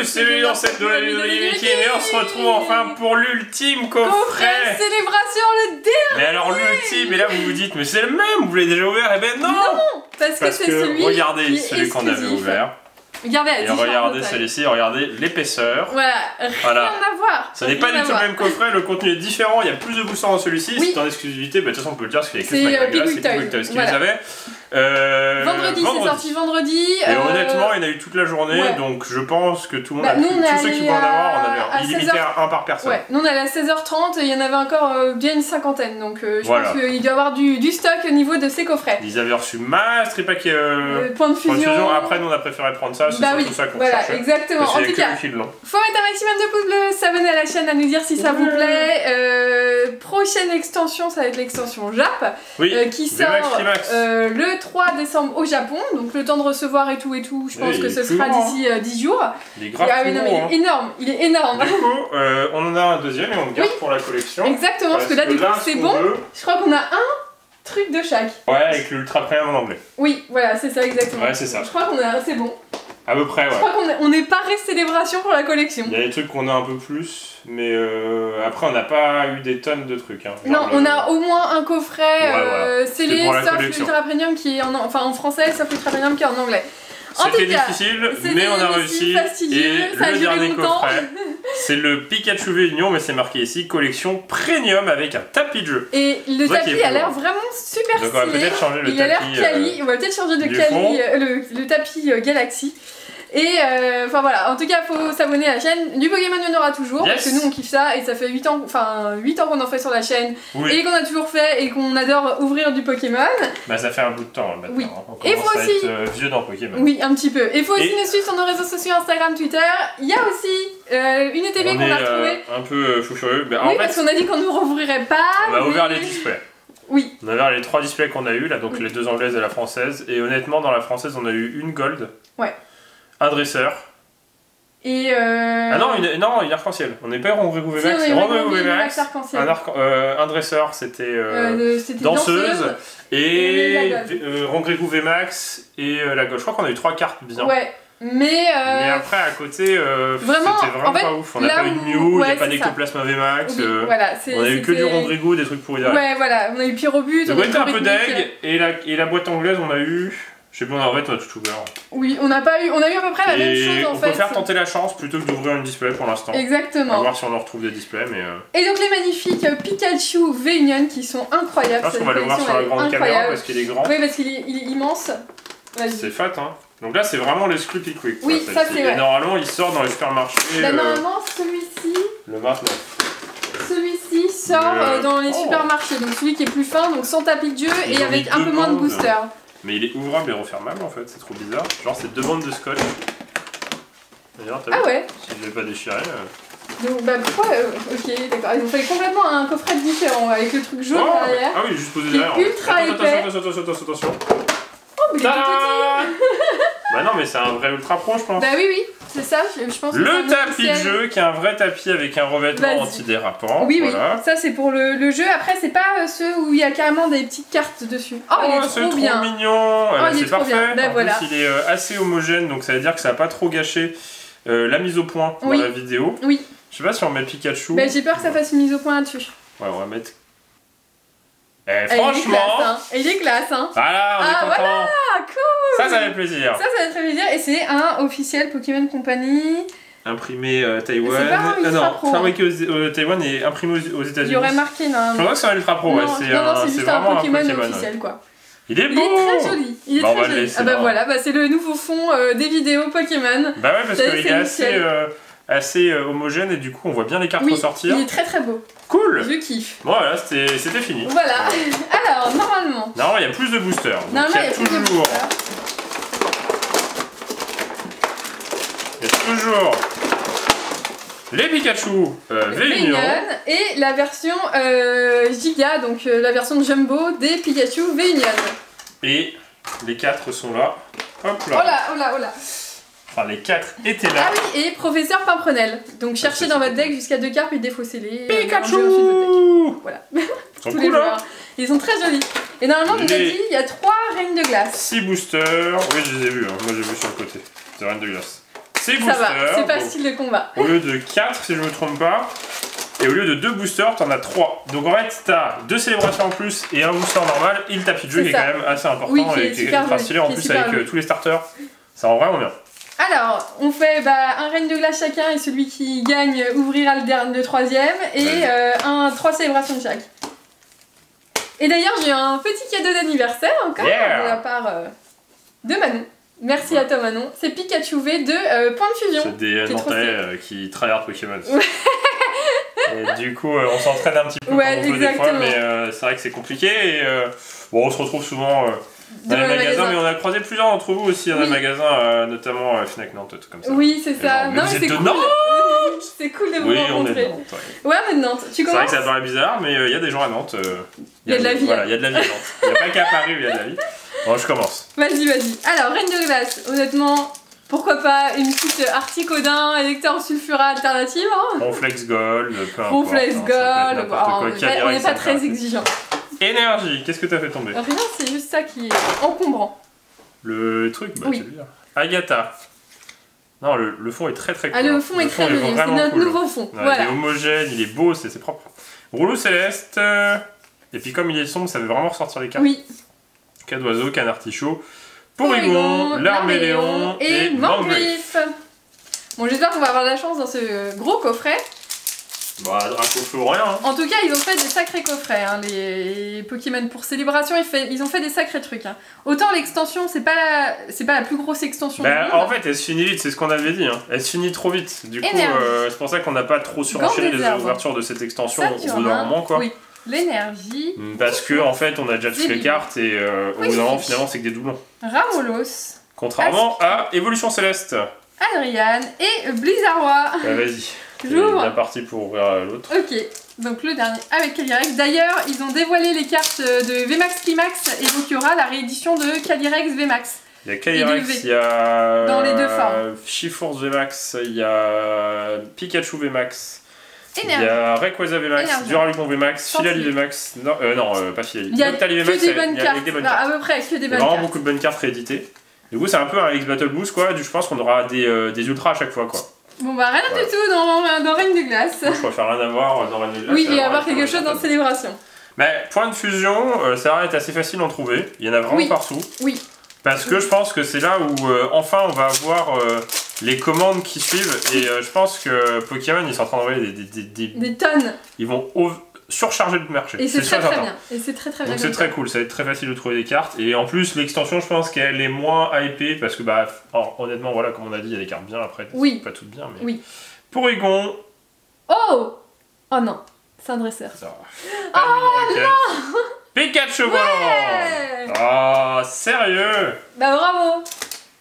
tous, c'est l'ancêtre de la ludothèque Mickey et on se retrouve enfin pour l'ultime coffret. Célébration, le dernier. Mais alors l'ultime, et là vous vous dites, mais c'est le même, vous l'avez déjà ouvert? Eh ben non. Non, parce que c'est celui. Regardez celui qu'on avait ouvert. Regardez, et regardez celui-ci, regardez l'épaisseur. Voilà, rien à voir. Ce n'est pas du tout le même coffret, le contenu est différent, il y a plus de boosters dans celui-ci, c'est en exclusivité, bah, de toute façon on peut le dire parce qu'il y a que c'est Pigwig qui les avait. Vendredi, c'est sorti vendredi. Et honnêtement, il y en a eu toute la journée, donc je pense que tout le monde a pris. Tous ceux qui vont en avoir, on avait illimité un par personne. Ouais, nous on est à 16h30 et il y en avait encore bien une cinquantaine, donc je pense qu'il doit y avoir du stock au niveau de ces coffrets. Ils avaient reçu Mass, Tripack Point de fusion. Après, nous on a préféré prendre ça, c'est surtout ça qu'on cherchait. Exactement. En tout cas, faut mettre un maximum de pouces bleus, s'abonner à la chaîne, à nous dire si ça vous plaît. Prochaine extension, ça va être l'extension Jap, qui sort le 3 décembre au Japon, donc le temps de recevoir et tout, je pense que ce sera d'ici 10 jours. Il est grave il est énorme. Du coup, on en a un deuxième et on le garde pour la collection. Exactement, parce que là du coup c'est bon. Je crois qu'on a un truc de chaque. Ouais, avec l'ultra premium en anglais. Oui, voilà, c'est ça exactement. Ouais, c'est ça. Je crois qu'on a, c'est bon. À peu près, ouais. Je crois qu'on n'est pas resté célébration pour la collection. Il y a des trucs qu'on a un peu plus, mais après on n'a pas eu des tonnes de trucs. Hein. Non, on a au moins un coffret scellé, sauf l'ultra premium qui est en français, sauf l'ultra premium qui est en anglais. C'était difficile, mais on a réussi. Et ça le dernier longtemps. coffret, c'est le Pikachu Réunion, mais c'est marqué ici collection premium avec un tapis de jeu. Et le tapis a l'air vraiment super stylé. Donc on va peut-être changer le tapis. Il a l'air quali, on va peut-être changer de quali, le tapis Galaxy. Et enfin voilà, en tout cas faut s'abonner à la chaîne. Du Pokémon il y en aura toujours, parce que nous on kiffe ça et ça fait 8 ans qu'on en fait sur la chaîne et qu'on a toujours fait et qu'on adore ouvrir du Pokémon. Bah ça fait un bout de temps maintenant. Oui. On commence à être vieux dans Pokémon. Oui, un petit peu. Et il faut aussi nous suivre sur nos réseaux sociaux Instagram, Twitter. Il y a aussi une ETB qu'on a retrouvée. Un peu fou furieux. Oui, parce qu'on a dit qu'on ne rouvrirait pas. On a ouvert les displays. Oui. On a ouvert les 3 displays qu'on a eu là, donc les 2 anglaises et la française. Et honnêtement dans la française on a eu une gold. Ouais. Un dresseur. Et Ah non, une arc-en-ciel. On n'est pas Rongrégou VMAX. Si, Rongrégou VMAX. Un dresseur, c'était danseuse. Et Rongrégou VMAX et la gauche. Je crois qu'on a eu 3 cartes bien. Ouais. Mais après à côté, c'était vraiment en fait, pas ouf. On n'a pas eu de Mew, il n'y a pas d'Ectoplasma VMAX. Voilà, on a eu que du Rongrégou, des trucs pourris. Ouais, voilà, on a eu Pyrobut. On a eu un peu d'egg et la boîte anglaise, on a eu. Je sais pas, en fait, on a tout ouvert. Oui, on a eu à peu près la même chose en fait. On peut faire tenter la chance plutôt que d'ouvrir une display pour l'instant. Exactement. On va voir si on en retrouve des displays, mais. Et donc les magnifiques Pikachu V-Union qui sont incroyables. Je pense qu'on va le voir sur la grande caméra parce qu'il est grand. Oui, parce qu'il est immense. C'est fat, hein. Donc là, c'est vraiment l'exclu Pickwick. Oui, ça c'est vrai. Et normalement, il sort dans les supermarchés. Normalement, celui-ci. Le 29. Celui-ci sort dans les supermarchés. Donc celui qui est plus fin, donc sans tapis de jeu et avec un peu moins de booster. Mais il est ouvrable et refermable en fait, c'est trop bizarre. Genre c'est 2 bandes de scotch. D'ailleurs, ah ouais. Si je l'ai pas déchiré. Donc bah pourquoi ok d'accord, ils ont fait complètement un coffret différent avec le truc jaune derrière. Ah oui, juste posé derrière. Ultra épais. Attention. Oh mais il est tout petit. Bah non mais c'est un vrai ultra pro je pense. Bah oui, c'est ça, je pense. Le tapis de jeu qui est un vrai tapis avec un revêtement antidérapant. Oui, ça c'est pour le jeu. Après, c'est pas ceux où il y a carrément des petites cartes dessus. Oh, il est trop bien. C'est trop mignon. C'est parfait. Ben, en plus, il est assez homogène, donc ça veut dire que ça va pas trop gâcher la mise au point dans la vidéo. Oui. Je sais pas si on met Pikachu. Bah, j'ai peur que ça fasse une mise au point là-dessus. Ouais, on va mettre. Franchement. Il est classe, hein. Voilà, on est content. Voilà, cool. Ça fait plaisir. Ça fait très plaisir. Et c'est un officiel Pokémon Company. Imprimé Taïwan. Non, fabriqué au Taïwan et imprimé aux États-Unis. Il y aurait marqué, non. Je pense que c'est un ultra pro, non, c'est juste un Pokémon officiel, quoi. Il est beau. Il est très joli. Il est très joli. Ah bah voilà, c'est le nouveau fond des vidéos Pokémon. Bah ouais, parce qu'il est assez homogène et du coup on voit bien les cartes ressortir. Il est très très beau. Cool. Je kiffe. Bon voilà, c'était fini. Voilà. Alors, normalement. Normalement, il y a plus de boosters. Normalement, il y a toujours. Il y a toujours les Pikachu V-Union et la version Giga, donc la version Jumbo des Pikachu V-Union. Et les 4 sont là. Hop là. Oh là. Enfin, les 4 étaient là. Ah oui, et Professeur Pimprenel. Donc cherchez dans votre deck jusqu'à 2 cartes puis défaussez-les. Pikachu. Voilà. Ils sont cool, hein. Ils sont très jolis. Et normalement, on nous a dit, il y a 3 règnes de glace. 6 boosters. Oui, je les ai vus. Hein. Moi, j'ai vu sur le côté. C'est reine de glace. c'est booster. Ça va, c'est pas style de combat. Au lieu de 4, si je me trompe pas, et au lieu de 2 boosters, t'en as 3. Donc en fait, t'as 2 célébrations en plus et un booster normal, et le tapis de jeu qui est quand même assez important et qui est ultra stylé en plus avec tous les starters. Ça rend vraiment bien. Alors, on fait un règne de glace chacun et celui qui gagne ouvrira le troisième et 3 célébrations de chaque. Et d'ailleurs, j'ai un petit cadeau d'anniversaire encore de la part de Manon. Merci à toi Manon. C'est Pikachu V de Point de Fusion. C'est des Nantais qui tryhard Pokémon. Et du coup, on s'entraîne un petit peu quand on peut des fois, mais c'est vrai que c'est compliqué. Et bon, on se retrouve souvent dans les magasins, mais on a croisé plusieurs d'entre vous aussi dans les magasins, notamment Fnac Nantes, tout comme ça. Oui, c'est ça. Non, mais c'est cool. C'est cool de vous rencontrer. On est de Nantes. Ouais, on est de Nantes. Tu commences ? C'est vrai que ça paraît bizarre, mais il y a des gens à Nantes. Il y a de la vie. Voilà, il y a de la vie à Nantes. Il n'y a pas qu'à Paris où il y a de la vie. Bon, je commence. Vas-y. Alors, Reine de glace, honnêtement, pourquoi pas une petite Articodin électeur sulfura alternative hein. Ronflex Gold, peu importe. Ronflex Gold, on n'est pas très exigeant. Énergie, qu'est-ce que t'as fait tomber? Rien, c'est juste ça qui est encombrant. Le truc, bah tu veux dire. Agatha. Non, le fond est très cool. Ah, le fond est très joli, c'est notre nouveau fond. Ouais, voilà. Il est homogène, il est beau, c'est propre. Rouleau céleste. Et puis comme il est sombre, ça veut vraiment ressortir les cartes. Oui. Cadoiseau, canard artichaut, Porygon, l'Arméléon et Mangriffe. Bon, j'espère qu'on va avoir de la chance dans ce gros coffret. Bah, Dracofeu, rien. Hein. En tout cas, ils ont fait des sacrés coffrets, hein, les Pokémon pour célébration. Ils ont fait des sacrés trucs. Hein. Autant l'extension, c'est pas la plus grosse extension. Bah, en fait, elle se finit vite, c'est ce qu'on avait dit. Hein. Elle se finit trop vite. Du coup, c'est pour ça qu'on n'a pas trop surenchéré les ouvertures de cette extension au bout d'un moment, quoi. Oui. L'énergie. Parce que en fait, on a déjà toutes les cartes et au bout d'un moment, finalement, c'est que des doublons. Ramolos. Contrairement à Évolution Céleste. Adrian et Blizzarrois. Bah, vas-y. J'ouvre. Bien parti pour ouvrir l'autre. Ok, donc le dernier avec Calyrex. D'ailleurs, ils ont dévoilé les cartes de VMAX Climax et donc il y aura la réédition de Calyrex VMAX. Il y a Calyrex, il y a. Dans les deux formes. Shiforce VMAX, il y a Pikachu VMAX. Énergie. Il y a Rayquaza VMAX, Duraludon VMAX, Filali VMAX. Non, pas Filali. Il y a Noctali VMAX, des bonnes cartes. À peu près, que des bonnes cartes. Il y a vraiment beaucoup de bonnes cartes rééditées. Du coup, c'est un peu un X-Battle Boost, quoi. Je pense qu'on aura des ultras à chaque fois, quoi. Bon bah rien du tout dans Reine de glace. Je préfère rien avoir dans Reine de glace. Oui, et avoir quelque chose dans Célébration. Mais point de fusion, ça va être assez facile d'en trouver. Il y en a vraiment partout. Oui. Parce que je pense que c'est là où enfin on va avoir les commandes qui suivent. Et je pense que Pokémon ils sont en train d'envoyer des tonnes. Ils vont surcharger le marché. Et c'est très bien. Et c'est très bien. Donc c'est très cool, ça va être très facile de trouver des cartes. Et en plus l'extension je pense qu'elle est moins hypée parce que bah honnêtement voilà comme on a dit il y a des cartes bien après. Oui. Pas toutes bien mais. Oui. Porygon. Oh non, c'est un dresseur. Oh non Pikachu volant. Oh sérieux. Bah bravo.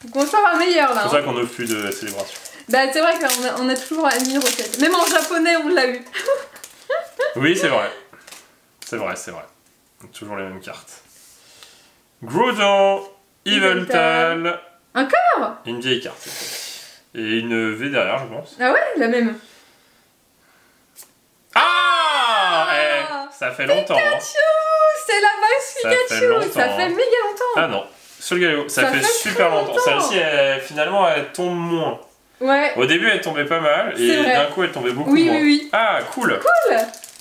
Donc on peut avoir meilleur là. C'est pour ça qu'on n'offre plus de célébration. Bah c'est vrai qu'on a toujours la mini-recette. Même en japonais on l'a eu. Oui, c'est vrai. C'est vrai. Toujours les mêmes cartes. Groudon, Yveltal. Encore une vieille carte. Et une V derrière, je pense. Ah ouais, la même. Ça fait longtemps. Pikachu, c'est la base Pikachu. Ça fait méga longtemps. Ah non, Solgaleo, ça fait super longtemps. Celle-ci, finalement, elle tombe moins. Ouais. Au début, elle tombait pas mal, et d'un coup, elle tombait beaucoup moins. Oui. Ah, cool.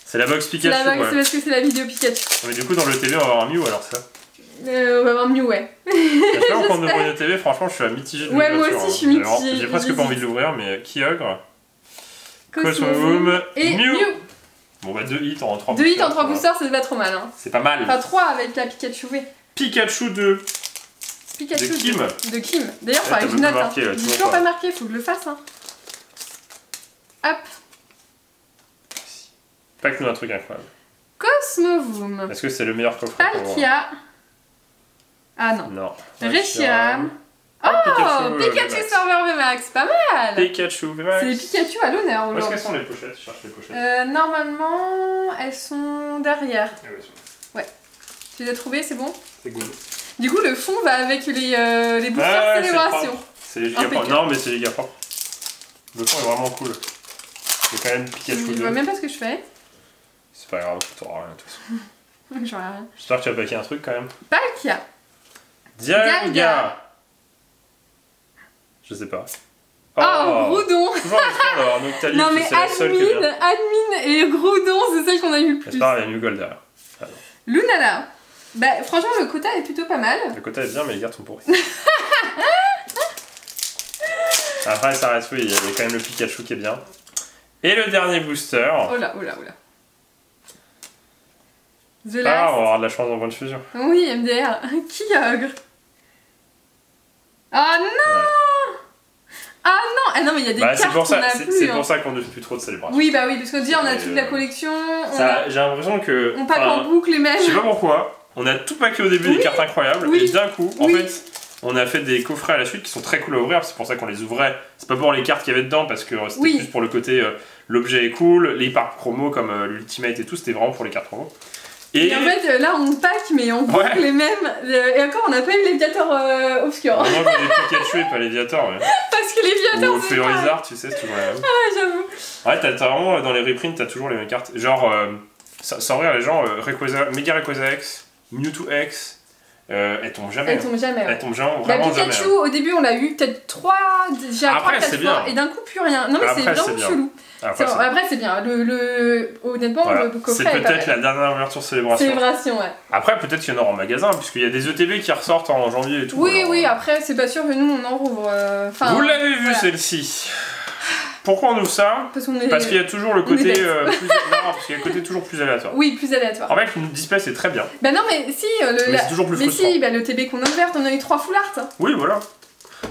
C'est la box Pikachu. C'est parce que c'est la vidéo Pikachu. Mais du coup, dans le TV, on va avoir un Mew alors ça. On va avoir Mew, ouais. J'espère qu'on ouvre le TV, franchement, je suis à mitigé de l'ouverture. Ouais, moi aussi, je suis mitigée. J'ai presque pas envie de l'ouvrir, mais Kyogre, Cosmoboom et Mew. Bon, bah 2 hits en 3 boosters. 2 hits en 3 boosters, c'est pas trop mal. Hein. C'est pas mal. Enfin, 3 avec la Pikachu V. Pikachu 2. Pikachu de Kim. De Kim. D'ailleurs, faut que je note. J'ai toujours pas marqué, faut que je le fasse. Hein. Hop. Pas que nous un truc incroyable. Cosmovoom. Est-ce que c'est le meilleur coffret pour Palkia. Ah non. Non. Reshiram. Oh, Pikachu Server VMAX, pas mal. Pikachu VMAX. C'est Pikachu à l'honneur aujourd'hui. Où est-ce qu'elles sont les pochettes? Je cherche les pochettes. Normalement, elles sont derrière. Ouais. Tu les as trouvées, c'est bon? C'est good. Du coup, le fond va avec les boosters célébration. C'est les giga propres. Non, mais c'est les giga propres. Le fond est vraiment cool. C'est quand même Pikachu 2. Je vois même pas ce que je fais. C'est pas grave, t'auras rien de toute façon. J'aurai rien. J'espère que tu vas paquer un truc quand même. Palkia. Dialga. Je sais pas. Oh, Groudon. Toujours l'espoir d'avoir Noctali. Non mais Admin et Groudon, c'est celle qu'on a eu le plus. J'espère qu'il y a Nugol derrière. Lunala. Bah franchement le quota est plutôt pas mal. Le quota est bien mais les cartes sont pourries. Après ça reste, oui, il y a quand même le Pikachu qui est bien. Et le dernier booster. Oh là. The Last. On va avoir de la chance en point de fusion. Oui, MDR. Kyogre. Oh non ouais. Ah non mais il y a des cartes qu'on a plus. C'est pour ça qu'on ne fait plus trop de célébrations. Oui bah oui, parce que déjà on a toute la collection. J'ai l'impression que... On pack en boucle les mêmes. Je sais pas pourquoi. On a tout packé au début des cartes incroyables et d'un coup, en fait, on a fait des coffrets à la suite qui sont très cool à ouvrir. C'est pour ça qu'on les ouvrait. C'est pas pour les cartes qu'il y avait dedans parce que c'était plus pour le côté l'objet est cool, les parts promo comme l'Ultimate et tout, c'était vraiment pour les cartes promo. Et en fait, là on pack mais on boucle les mêmes. Et encore, on n'a pas eu l'éviateur obscur. Non, mais les Pikachu et pas l'éviateur. Ouais. Parce que l'éviator, c'est Feurizard, tu sais, c'est toujours la même. Ah, j'avoue. Ouais, t'as vraiment dans les reprints, t'as toujours les mêmes cartes. Genre, sans rire, les gens, Mega Rayquaza X, Mewtwo X. Elles tombent jamais. Elles tombent jamais. Elles tombent vraiment Pikachu, jamais. Pikachu, au début, on l'a eu peut-être 3 fois, et d'un coup, plus rien. Non, mais c'est vraiment chelou. Après, c'est bien. Honnêtement, le coffret. C'est peut-être la dernière ouverture célébration. Ouais. Après, peut-être qu'il y en aura en magasin, puisqu'il y a des ETB qui ressortent en janvier et tout. Oui, après, c'est pas sûr que nous, on en rouvre. Vous l'avez vu, celle-ci. Pourquoi on ouvre ça? Parce qu'il y a toujours le côté parce qu'il y a le côté toujours plus aléatoire. Oui, plus aléatoire. En fait, le display c'est très bien. Bah non, mais si, c'est toujours plus frustrant. Si, le TB qu'on a ouvert, on a eu 3 full art. Oui, voilà.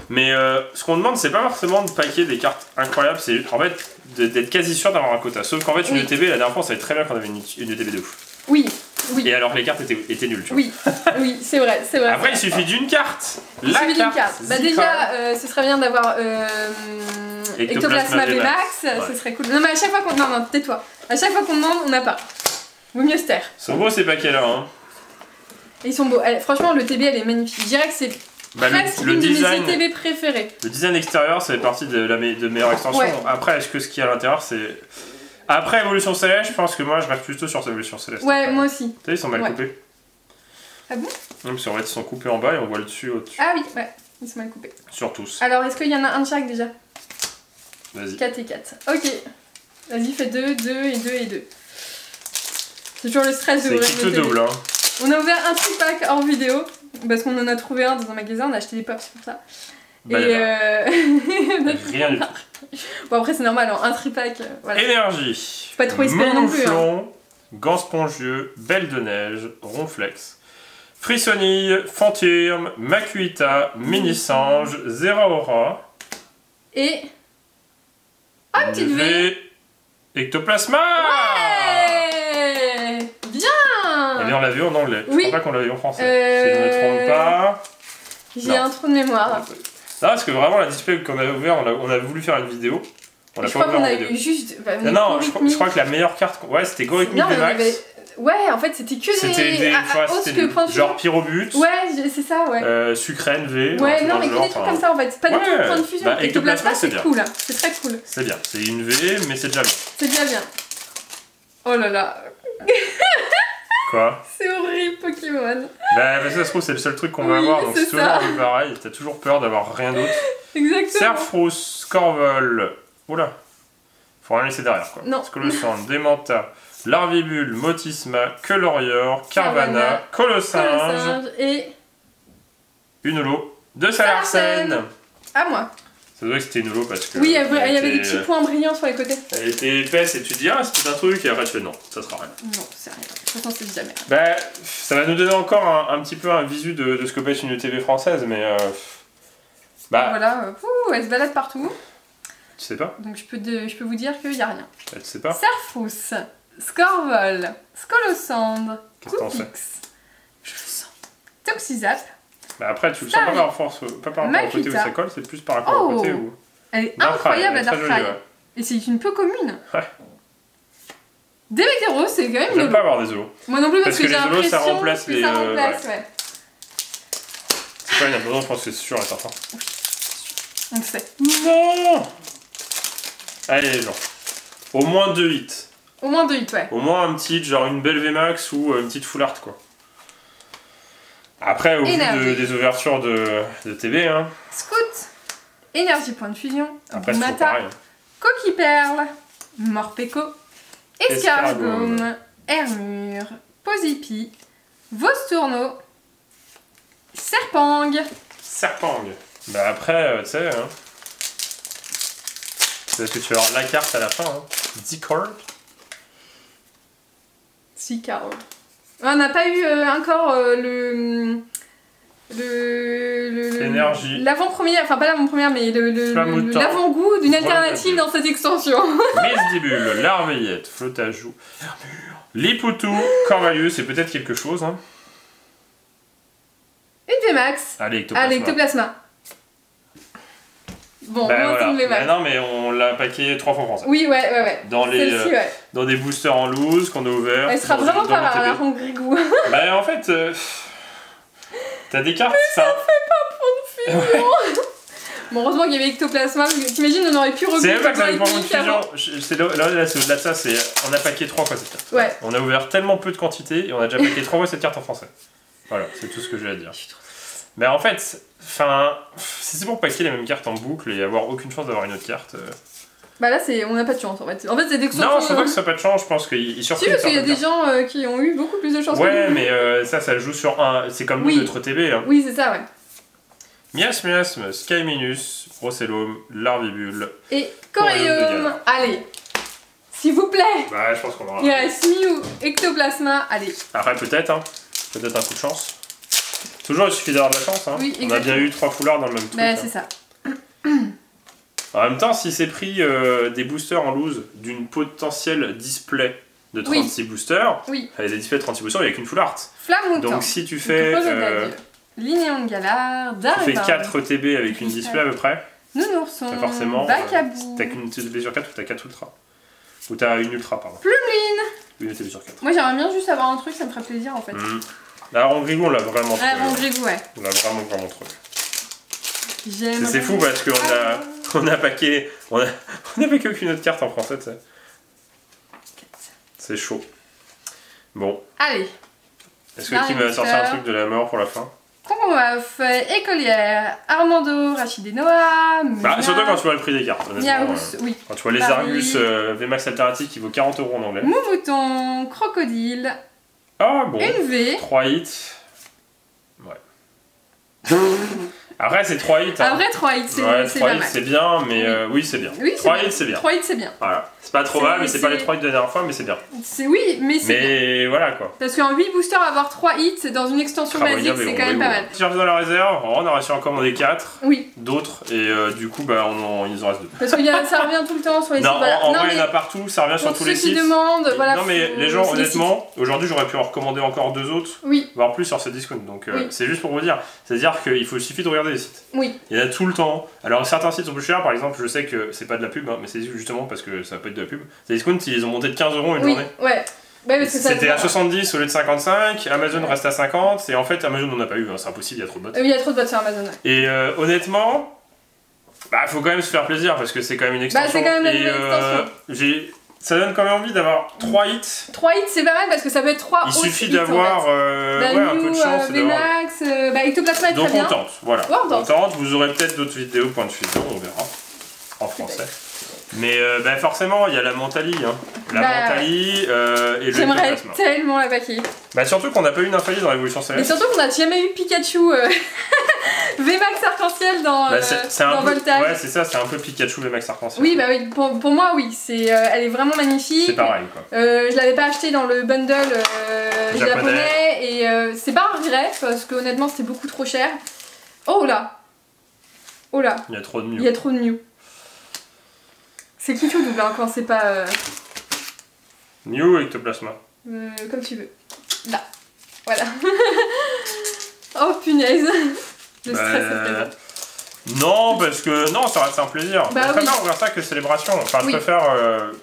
Mais ce qu'on demande, c'est pas forcément de packer des cartes incroyables, c'est en fait d'être quasi sûr d'avoir un quota. Sauf qu'en fait, une ETB, la dernière fois, ça allait très bien quand on avait une ETB de ouf. Oui. Et alors que les cartes étaient nulles, tu vois. Oui, c'est vrai. Après, il suffit d'une carte. La carte. Bah déjà, ce serait bien d'avoir Ectoplasma VMAX, ce serait cool. Non mais à chaque fois qu'on... Non, tais-toi. À chaque fois qu'on demande, on n'a pas. Vaut mieux se taire. Ils sont beaux ces paquets là, hein. Ils sont beaux. Franchement, le TB, elle est magnifique. Je dirais que c'est presque une de mes TB préférées. Le design extérieur, ça fait partie de meilleure extension. Ouais. Après, est-ce que ce qu'il y a à l'intérieur, c'est... Après Évolution Céleste, je pense que moi, je reste plutôt sur Évolution Céleste. Ouais, moi aussi. Tu sais, ils sont mal coupés. Ah bon? Non, parce qu'en fait, ils sont coupés en bas et on voit le dessus au-dessus. Ah oui, ouais. Ils sont mal coupés. Sur tous. Alors, est-ce qu'il y en a un de chaque déjà? Vas-y. 4 et 4. Ok. Vas-y, fais 2, 2 et 2 et 2. C'est toujours le stress de ouvrir le TB. Double, hein. On a ouvert un tripack hors vidéo. Parce qu'on en a trouvé un dans un magasin, on a acheté des pops pour ça. Bah, rien du tout. Bon, après, c'est normal, un tripack. Voilà. Énergie. Faut pas trop espérer non plus. Gant spongieux, Belle de neige, Ronflex. Frissonille, Fantirme, Makuita, Mini-Sange, Zeraora. Et... Ah, une petite V. Ectoplasma. Ouais. Bien. Eh bien, on l'a vu en anglais. Oui. Je crois pas qu'on l'a vu en français. Si je ne me trompe pas. J'ai un trou de mémoire. Non, parce que vraiment, la display qu'on avait ouvert, on a voulu faire une vidéo. On l'a pas ouvert en vidéo. Je crois qu'on a eu juste... non, je crois que la meilleure carte... Ouais, c'était Gorikmi VMAX. Ouais, en fait, c'était que des genre Pyrobut. Ouais, c'est ça, ouais. Sucrène V. Ouais, non, mais que des trucs comme ça, en fait. C'est pas du tout le point de fusion. Bah, Ectoplasma, c'est cool. C'est très cool. C'est bien. C'est une V, mais c'est déjà bien. C'est déjà bien. Oh là là. Quoi? C'est horrible, Pokémon. Bah, parce que ça se trouve, c'est le seul truc qu'on va avoir, donc c'est toujours un peu pareil. T'as toujours peur d'avoir rien d'autre. Exactement. Serfros, Scorvol. Oula. Faut rien laisser derrière, quoi. Non. Scolosand, Dementa, Larvibule, Motisma, Queulorior, Carvana, Colossinge et une holo de Salarsen. À moi. Ça doit que c'était une holo parce que... Oui, il y avait des petits points brillants sur les côtés. Elle était épaisse et tu te dis, ah, c'était un truc, et après tu fais, non, ça sera rien. Non, c'est rien. De toute façon, c'est jamais rien. Bah, ça va nous donner encore un petit peu un visu de ce que peut être une ETB française, mais... bah... Voilà, elle se balade partout. Tu sais pas? Donc je peux vous dire qu'il n'y a rien. Bah, tu sais pas? Serfous, Scorvol, Scolosand, Coupix. Je le sens. Toxizap. Bah après, tu le sens pas par force, pas par rapport au côté où ça colle, c'est plus par rapport au côté où... Elle est incroyable, la Darkrai. Et c'est une peu commune. Ouais. Démétéro, c'est quand même... J'aime pas avoir des zolos. Moi non plus, parce que j'ai l'impression que ça remplace les... ça remplace, ouais. C'est pas une impression, je pense que c'est sûr et certain. Oui. On le sait. Non. Allez, genre. Au moins 2 hits. Au moins 2 hits, ouais. Au moins un petit, genre une belle VMAX ou une petite full art, quoi. Après, au vu des ouvertures de TB, hein. Scout. Énergie Point de Fusion, après Mata, Coquille Perle, Morpeko, Escargome, Hermure, Posipi, Vostourneau, Serpang. Bah après, tu sais, hein, parce que tu vas avoir la carte à la fin, hein. Discord. On n'a pas eu encore l'énergie. L'avant-première, enfin pas l'avant-première, mais l'avant-goût d'une alternative dans cette extension. Mesdibule, Larveillette, Flotajou, Lipoutou, Corvalius, c'est peut-être quelque chose. Hein. Une VMAX. Allez, Ectoplasma. Bon, voilà. VMAX. Non, mais on l'a paqué 3 fois en français. Oui, ouais. Dans des boosters en loose qu'on a ouverts. Elle sera vraiment pas mal, la Rongrigou. Bah en fait, t'as des cartes. Mais ça fait pas Point de Fusion. Bon, heureusement qu'il y avait Ectoplasma, t'imagines, on aurait pu recouper. C'est même pas que ça avait Point de Fusion. C'est au-delà de ça, on a paqué 3 fois cette carte. Ouais. On a ouvert tellement peu de quantité et on a déjà paqué 3 fois cette carte en français. Voilà, c'est tout ce que j'ai à dire. Mais en fait, si c'est pour paquer les mêmes cartes en boucle et avoir aucune chance d'avoir une autre carte. Bah là, on n'a pas de chance en fait. En fait, c'est des extensions. Non, je pense pas que ça n'a pas de chance, je pense qu'il surprend. Si, parce qu'il y a des gens qui ont eu beaucoup plus de chance. Ouais, mais ça joue sur un. C'est comme nous, notre TB. Hein. Oui, c'est ça, ouais. Miasme, Skyminus, Brocellum, Larvibule. Et Coréum. Allez, s'il vous plaît. Bah, je pense qu'on aura. Il reste Mew, Ectoplasma, allez. Après, peut-être, hein. Peut-être un coup de chance. Toujours, il suffit d'avoir de la chance. Hein. Oui, on a bien eu 3 foulards dans le même truc. Bah, c'est ça. En même temps, si c'est pris des boosters en loose d'une potentielle display de 36 boosters, des displays de 36 boosters, il n'y a qu'une full art. Donc si tu fais. Linéon de Galard, tu fais 4 TB avec une display à peu près. Nounourson, forcément. Bacabou. T'as qu'une TB sur 4 ou t'as 4 ultra. Ou t'as une ultra, pardon. Plumeline. Une TB sur 4. Moi j'aimerais bien juste avoir un truc, ça me ferait plaisir en fait. Alors Rongrigou, on l'a vraiment trouvé. Rongrigou, ouais. On l'a vraiment trouvé. C'est fou parce qu'on a paqué. On a paqué aucune autre carte en français, tu sais. C'est chaud. Bon. Allez. Est-ce que tu m'as sorti un truc de la mort pour la fin? Concombaf, Écolière, Armando, Rachidenoa, surtout quand tu vois le prix des cartes, honnêtement. Oui. Quand tu vois les Argus VMAX Alternative qui vaut 40 € en anglais. Mouvouton, Crocodile. Ah bon. Une V. 3 hits. Ouais. Après, c'est 3 hits. Hein. Après, 3 hits, c'est pas mal. C'est bien, mais oui, c'est bien. Oui, 3 hits, c'est bien. 3 hits, c'est bien. Voilà. C'est pas trop mal, mais c'est pas les 3 hits de la dernière fois, mais c'est bien. Oui, mais c'est bien. Mais voilà quoi. Parce qu'en 8 boosters, avoir 3 hits dans une extension basique, c'est quand même pas mal. Si j'ai dans la réserve, on a réussi à en commander 4. Oui. D'autres, et du coup, bah, il nous en reste 2. Parce que ça revient tout le temps sur les sites. En vrai, il y en a partout, ça revient sur tous les sites. Ceux qui demandent, voilà. Non, mais les gens, honnêtement, aujourd'hui, j'aurais pu en recommander encore 2 autres. Oui. Voire plus sur ces discounts. Donc, c'est juste pour vous dire. C'est-à-dire qu'il suffit de regarder les sites. Oui. Il y en a tout le temps. Alors certains sites sont plus chers, par exemple, je sais que c'est pas de la pub, hein, mais c'est justement parce que ça va pas être de la pub. Ces discounts, ils les ont monté de 15 € une journée. Ouais. C'était à 70 au lieu de 55, Amazon reste à 50, et en fait Amazon on n'a pas eu, hein, c'est impossible, il y a trop de bots. Oui, il y a trop de bots sur Amazon. Ouais. Et honnêtement, faut quand même se faire plaisir parce que c'est quand même une extension. C'est quand même une extension. Ça donne quand même envie d'avoir 3 hits. 3 hits, c'est pas mal parce que ça peut être 3 Il suffit d'avoir un peu de chance. VMAX, Ectoplasma est très bien. Donc on tente, voilà. On tente, vous aurez peut-être d'autres vidéos Point de Fusion, on verra. En français. Mais forcément, il y a la Mentali. Hein. La Mentali et le J'aimerais tellement la paquer. Surtout qu'on n'a pas eu d'Infali dans Révolution Céleste. Mais surtout qu'on n'a jamais eu Pikachu VMAX arc-en-ciel dans Voltage. Ouais, c'est ça, c'est un peu Pikachu VMAX arc-en-ciel. Oui, pour moi, oui. Elle est vraiment magnifique. C'est pareil, quoi. Je l'avais pas acheté dans le bundle japonais et c'est pas un regret parce que honnêtement, c'était beaucoup trop cher. Oh là. Il y a trop de Mew. C'est qui tout double hein, quand c'est pas. Mew ou Ectoplasma comme tu veux. Là. Voilà. Oh punaise. Le stress est présent. Non, parce que non, ça reste un plaisir. Je préfère ouvrir ça que Célébration. Enfin, je préfère.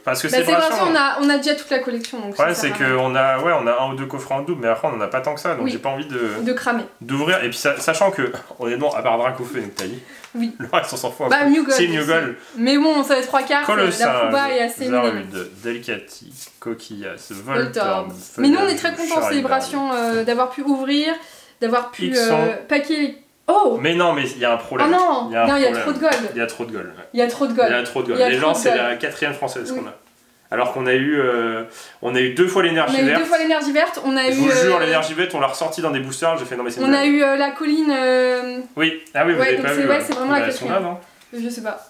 Parce que Célébration. On a déjà toute la collection. Donc ouais, c'est qu'on a, on a 1 ou 2 coffrets en double, mais après, on en a pas tant que ça. Donc, j'ai pas envie de cramer. D'ouvrir. Et puis, sachant que, honnêtement, à part Dracofeu et Nectali, le reste, on s'en fout. C'est New Gold. Mais bon, ça va être 3 cartes. La Pouba est assez mignonne. Delcati, Coquillas, Voltorb. Mais nous, on est très contents, Célébration, d'avoir pu ouvrir, d'avoir pu paquer Oh! Mais non, mais il y a un problème. Ah non, il y a trop de gold. Il y a trop de gold. Il y a trop de gold. Il y a trop de gold. Les gens, c'est la 4e française qu'on a. Alors qu'on a eu 2 fois l'énergie verte. On a eu 2 fois l'énergie verte. Je vous jure, l'énergie verte, on l'a ressorti dans des boosters. J'ai fait non, mais c'est on a eu la colline. Oui, ah oui, vous l'avez pas vu. Ouais, c'est vraiment la 4e. Elles sont là, non? Je sais pas.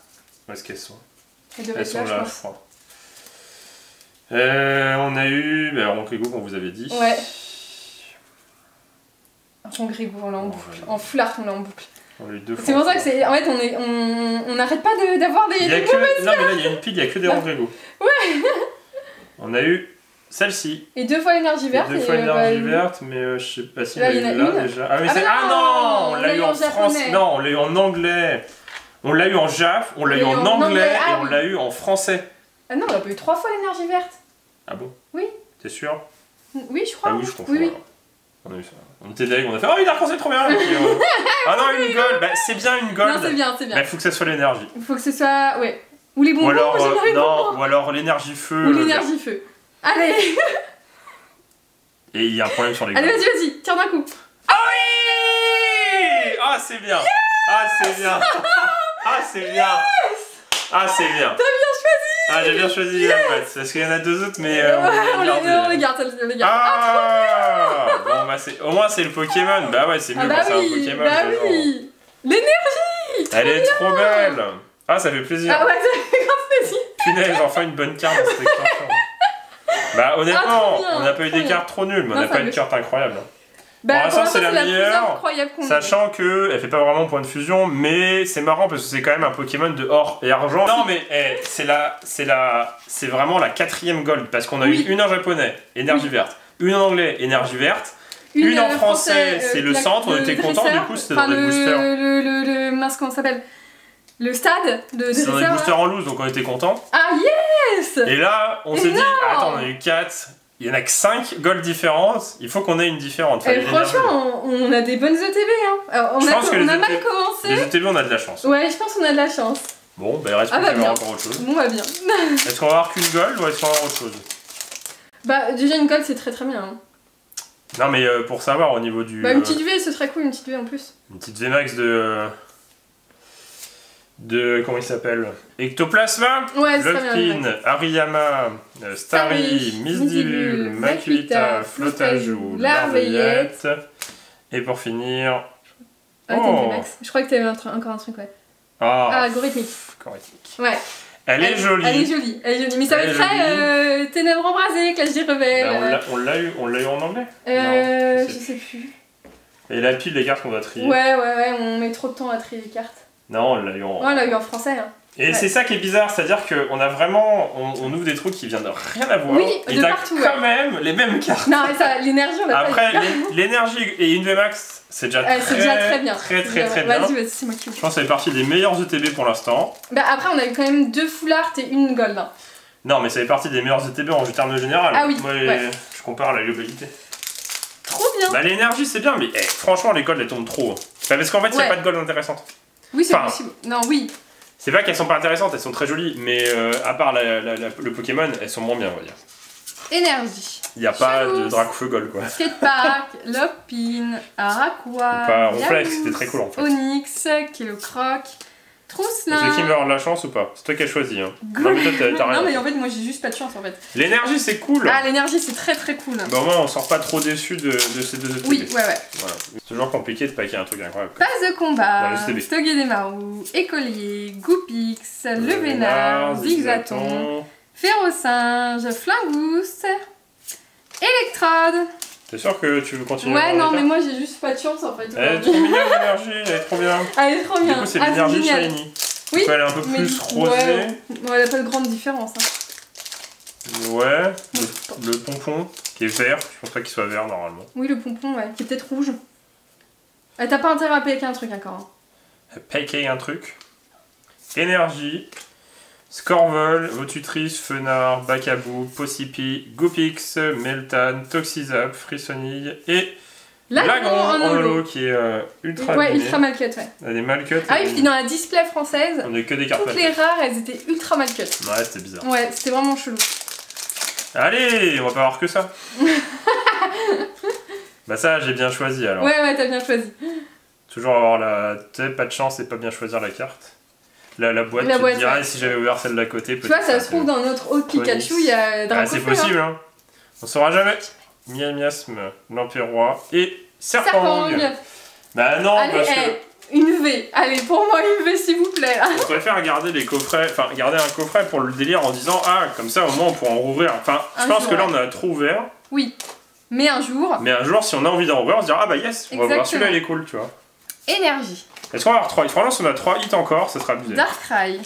Où est-ce qu'elles sont? Elles sont là, je crois. On a eu. Ron Grégo, qu'on vous avait dit. Ouais. Ron Grégo, on l'a en boucle. En flart, on l'a en boucle. C'est pour ça que c'est. En fait, on n'arrête pas d'avoir des. Non, mais là, il y a une pile, il n'y a que des Ron Grégo. Ouais. On a eu celle-ci. Et 2 fois l'énergie verte. 2 fois l'énergie verte, mais je sais pas si là, il y en a là déjà. Ah, mais c'est. Ah non! On l'a eu en français. Non, on l'a eu en anglais. On l'a eu en jaf, on l'a eu en anglais et on l'a eu en français. Ah non, on a pas eu 3 fois l'énergie verte. Ah bon? Oui. T'es sûr? Oui, je crois. Ah oui, je confonds. Oui. On a eu ça. On était deg, on a fait oh, une arc français trop bien! Puis, ah non, une gold! Bah, c'est bien une gold! Non, c'est bien, c'est bien. Mais il faut que ça soit l'énergie. Il faut que ce soit. Ouais. Ou les bonbons, ou alors l'énergie feu. Ou l'énergie feu. Allez! Et il y a un problème sur les Allez, vas-y, tire d'un coup. Ah oui! Ah, c'est bien! Yes! Ah, c'est bien! Ah, c'est bien! Yes! Ah, c'est bien! T'as bien choisi! Ah, j'ai bien choisi la boîte, parce qu'il y en a 2 autres, mais on les garde, on les garde. Ah, bon, bah, au moins, c'est le Pokémon. Bah ouais, c'est mieux quand c'est un Pokémon. Bah oui! L'énergie! Elle est trop belle! Ah, ça fait plaisir. Ah ouais, ça fait grave plaisir. Punaise, enfin une bonne carte dans cette extension. Bah honnêtement, on n'a pas eu des cartes trop nulles, mais on n'a pas eu de carte incroyable. Bah, pour l'instant, c'est la meilleure, qu'on sachant qu'elle fait pas vraiment point de fusion, mais c'est marrant parce que c'est quand même un Pokémon de or et argent. Non mais c'est vraiment la 4e gold, parce qu'on a eu une en japonais, énergie verte, une en anglais, énergie verte, une en français, c'est le centre, on était content, du coup c'était dans les boosters. Mince, comment ça s'appelle? Le stade de c'est dans les boosters en loose, donc on était content. Ah yes! Et là, on s'est dit, attends, on a eu 4. Il y en a que 5 golds différentes, il faut qu'on ait une différente. Franchement, on a des bonnes ETB. Hein. Alors, on a mal commencé. Les ETB, on a de la chance. Ouais, je pense qu'on a de la chance. Bon, bah il reste plus encore autre chose. Bon, va bien. Est-ce qu'on va avoir qu'une gold ou est-ce qu'on va avoir autre chose? Bah, déjà une gold, c'est très très bien. Hein. Non, mais pour savoir au niveau du. Bah, une petite V, ce serait cool, une petite V en plus. Une petite VMAX comment il s'appelle? Ectoplasma, ouais, Lupin, Hariyama, Starry, Misdibule, Makuhita, Flotajou, Larveillette. Et pour finir. Ah, je crois que t'avais encore un truc, ouais. Ah, algorithmique. Ouais. Elle est jolie. Elle est jolie. Mais ça va être très ténèbres embrasées, clash des rebelles. Bah, on l'a eu en anglais? Je sais plus. Et la pile des cartes qu'on doit trier. Ouais, on met trop de temps à trier les cartes. Non, on l'a eu en... Ouais, on l'a eu en français. Hein. Et c'est ça qui est bizarre, c'est-à-dire qu'on a vraiment... On ouvre des trucs qui viennent de rien à voir. Oui, et de partout, quand même les mêmes cartes. Non, mais ça, l'énergie, on a Après, l'énergie et une VMAX, c'est déjà, très bien. Très bien. Vas-y, c'est moi qui ouvre. Je pense que ça fait partie des meilleurs ETB pour l'instant. Bah après, on a eu quand même 2 full art et une gold. Hein. Non, mais ça fait partie des meilleurs ETB en termes général. Ah oui, moi, je compare la globalité. Trop bien. Bah l'énergie, c'est bien, mais franchement, les golds, elles tombent trop. Bah, parce qu'en fait, il n'y a pas de gold intéressante. Oui, c'est possible. Non, oui. C'est pas qu'elles sont pas intéressantes, elles sont très jolies, mais à part le Pokémon, elles sont moins bien, on va dire. Énergie. Il n'y a pas de Dracofeu Gold, quoi. Skatepark, Lopin, Araquois, Ronflex, c'était très cool en fait. Onyx, Kilocroc, Trousselin. C'est qui va avoir de la chance ou pas? C'est toi qui as choisi, hein. Non, mais t'as rien. Non, mais en fait, moi j'ai juste pas de chance en fait. L'énergie, c'est cool. Ah, l'énergie, c'est très très cool. Bah, au moins, on sort pas trop déçu de ces 2 ETB. Oui, ouais. Voilà. C'est toujours compliqué de paquer un truc incroyable. Phase de combat, Stogedemaru, Écolier, Goupix, Levénard, Zigzaton, Férocinge, Flingoust, Electrode. T'es sûr que tu veux continuer? Ouais, non, mais moi j'ai juste pas de chance en fait. Elle est trop mignonne l'énergie, elle est trop bien. Elle est trop bien. Du coup, c'est l'énergie shiny. Oui. Elle est un peu plus rosée. Ouais, elle a pas de grande différence. Hein. Ouais, le pompon qui est vert, je pense pas qu'il soit vert normalement. Oui, le pompon, ouais, qui est peut-être rouge. T'as pas intérêt à payer un truc encore. Hein. Payer un truc. Énergie. Scorvol, Votutrice, Fenard, Bacabou, Possipi, Goupix, Meltan, Toxizap, Frissonille et Lagron en holo qui est ultra abîmé. Ouais, ultra mal cut, ouais. Elle est mal cut. Ah oui, puis dans la display française, on a que des cartes toutes les rares, elles étaient ultra mal cut. Ouais, c'était bizarre. Ouais, c'était vraiment chelou. Allez, on va pas avoir que ça. Bah ça, j'ai bien choisi alors. Ouais, t'as bien choisi. Toujours avoir la tête, pas de chance et pas bien choisir la carte. La boîte, tu te dirais, si j'avais ouvert celle d'à côté, peut-être. Tu vois, ça se trouve dans notre autre Pikachu, il y a Dracofeu. C'est possible, hein. On saura jamais. Miasme, Lampérois et Serpang. Bah non, allez, parce que... une V. Allez, pour moi, une V, s'il vous plaît. Je préfère garder les coffrets, enfin, garder un coffret pour le délire en disant, ah, comme ça, au moins, on pourra en rouvrir. Enfin, je pense que là, on a trop ouvert. Oui, mais un jour... Mais un jour, si on a envie d'en rouvrir, on se dira, ah bah yes, on va voir celui-là, il est cool, tu vois. Énergie. Est-ce qu'on va avoir 3 hits? Franchement, si on a 3 hits encore, ça sera abusé. Darkrai.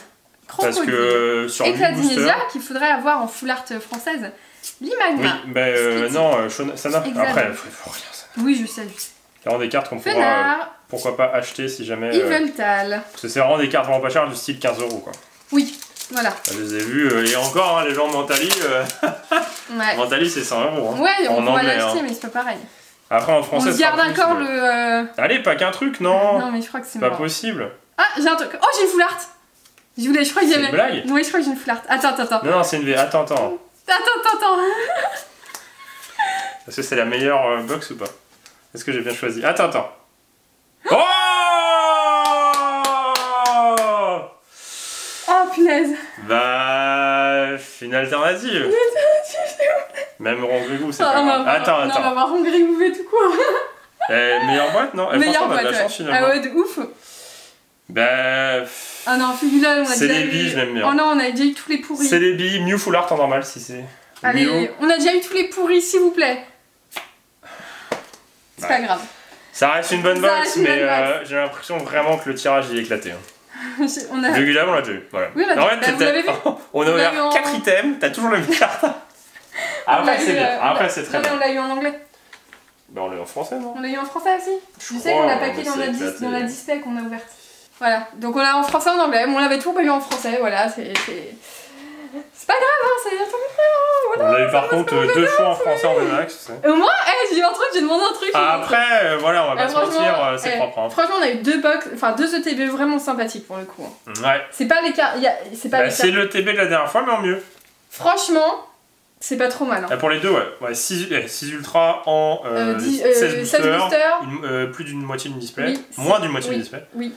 Parce que sur Éclat d'Inésia, qu'il faudrait avoir en full art française. Limagma. Oui, bah non, Sana. Après, il faut rien, ça. Oui, je sais. C'est vraiment des cartes qu'on pourra, pourquoi pas, acheter si jamais... Yveltal. Parce que c'est vraiment des cartes vraiment pas chères, du style 15 € quoi. Oui, voilà. Je les ai vus, et encore, hein, les gens Mentali, ouais. Mentali c'est 100 €. Hein, ouais, on pourra l'acheter, mais c'est pas pareil. Après en français, on se garde encore le... Allez, pas qu'un truc, non. Non, mais je crois que c'est pas possible. Ah, j'ai un truc. Oh, j'ai une full art. Je crois que j'ai... C'est une blague? Oui, je crois que j'ai une full art. Attends. Non, c'est une V. Attends. Attends. Est-ce que c'est la meilleure box ou pas? Est-ce que j'ai bien choisi? Attends. Oh! Oh, punaise. Bah... une alternative. Même Rongrigou, c'est pas grave. Attends. Non, on va avoir Rongrigou tout court. Meilleure boîte, non? Meilleure boîte, on a de la chance, finalement. Ah ouais, de ouf. Bah... Ah non, Fibula, on a déjà... Celebi, je l'aime bien. Oh non, on a déjà eu tous les pourris. Celebi, Mew full art en normal, si c'est... Allez, Mew. On a déjà eu tous les pourris, s'il vous plaît. C'est pas grave. Ça reste une bonne box, mais j'ai l'impression vraiment que le tirage est éclaté. Hein. Vegula, on l'a déjà eu. Voilà. Oui, on l'a déjà vu. On a ouvert 4 items, t'as toujours la même carte. Après, c'est bien. Après, c'est très bien. Non, mais on l'a eu en anglais. Bah, on l'a eu en français, non? On l'a eu en français aussi. Je sais qu'on l'a paqué dans la display qu'on a ouverte. Voilà, donc on l'a en français, en anglais. On l'avait toujours pas eu en français, voilà, c'est pas grave, hein, c'est voilà, on l'a eu par contre 2 fois en français en VMAX. Au moins, j'ai eu un truc, j'ai demandé un truc. Après, voilà, on va pas se mentir, c'est propre. Hein. Franchement, on a eu 2 ETB vraiment sympathiques pour le coup. Hein. Ouais. C'est pas les cartes. C'est le TB de la dernière fois, mais en mieux. Franchement, c'est pas trop mal. Hein. Pour les deux, ouais 6 ultras en 16 boosters. Plus d'une moitié d'une display. Oui, moins d'une moitié d'une display. Oui.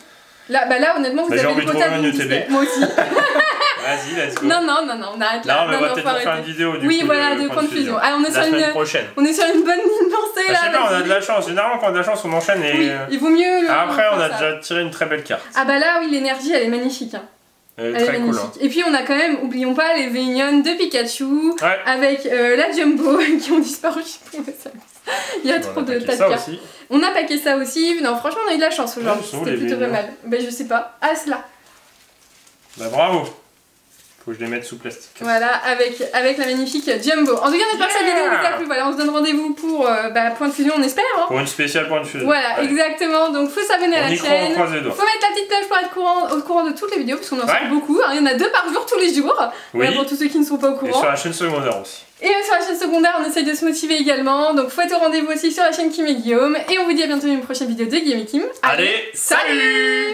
Là, honnêtement, vous avez le quota d'une display. Moi aussi. Vas-y, let's go. Non, on arrête là. Non, mais on va peut-être faire une vidéo du coup. Oui, voilà, de point de fusion. Ah, on est sur une prochaine. On est sur une bonne ligne lancée là. Je sais pas, on a de la chance. Généralement, quand on a de la chance, on enchaîne et. Oui, il vaut mieux. Après, on a déjà tiré une très belle carte. Ah, bah là, oui, l'énergie, elle est magnifique. Elle est très cool. Hein. Et puis, on a quand même, oublions pas, les Veinion de Pikachu avec la Jumbo qui ont disparu. Il y a trop de tas de cartes. On a paqué ça aussi. Non, franchement, on a eu de la chance aujourd'hui. C'était plutôt pas mal. Bah, je sais pas. Ah, c'est là. Bah, bravo. Faut que je les mette sous plastique. Voilà, avec la magnifique Jumbo. En tout cas, on espère que cette vidéo vous a plu. Voilà, on se donne rendez-vous pour Point de Fusion, on espère. Hein. Pour une spéciale Point de Fusion. Voilà, exactement. Donc, faut s'abonner à la chaîne. Faut mettre la petite cloche pour être au courant de toutes les vidéos, parce qu'on en sort beaucoup. Il y en a 2 par jour, tous les jours. Voilà, pour tous ceux qui ne sont pas au courant. Et sur la chaîne secondaire aussi. Et sur la chaîne secondaire, on essaye de se motiver également. Donc, faut être au rendez-vous aussi sur la chaîne Kim et Guillaume. Et on vous dit à bientôt dans une prochaine vidéo de Guillaume et Kim. Allez, salut!